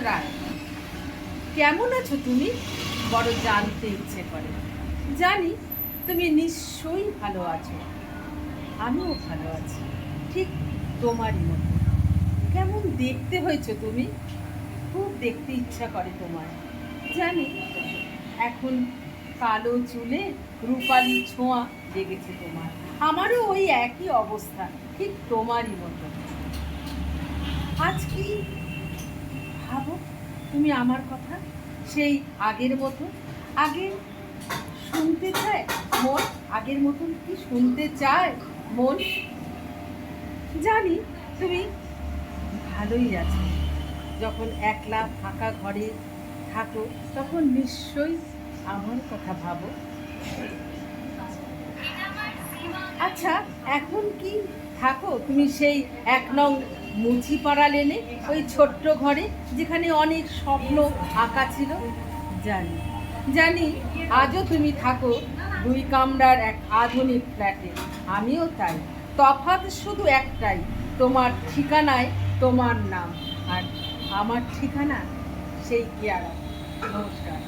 রায়। কেমন আছো তুমি? বড় জানতে ইচ্ছে করে। জানি তুমি নিশ্চয়ই ভালো আছো। আমিও ভালো আছি, ঠিক তোমারই মতো। কেমন দেখতে হয়েছো তুমি, খুব দেখতে ইচ্ছা করে তোমার। জানি এখন কালো চুলে রূপালি ছোঁয়া লেগেছে তোমার। আমারও ওই একই অবস্থা, ঠিক তোমারই মতো। আজ কি ভাবো তুমি আমার কথা, সেই আগের মতো? আগে শুনতে চায় মন, আগের মতন কি শুনতে চায় মন? জানি তুমি ভালোই আছো। যখন একলা ফাঁকা ঘরে থাকো তখন নিশ্চয়ই আমার কথা ভাবো। আচ্ছা, এখন কি থাকো তুমি সেই 1 নং মুচিপাড়া লেনে, ওই ছোট্ট ঘরে যেখানে অনেক স্বপ্ন আঁকা ছিল? জানি জানি আজও তুমি থাকো 2 কামরার এক আধুনিক ফ্ল্যাটে। আমিও তাই। তফাৎ শুধু একটাই, তোমার ঠিকানায় তোমার নাম, আর আমার ঠিকানা সেই কেয়ারা। নমস্কার।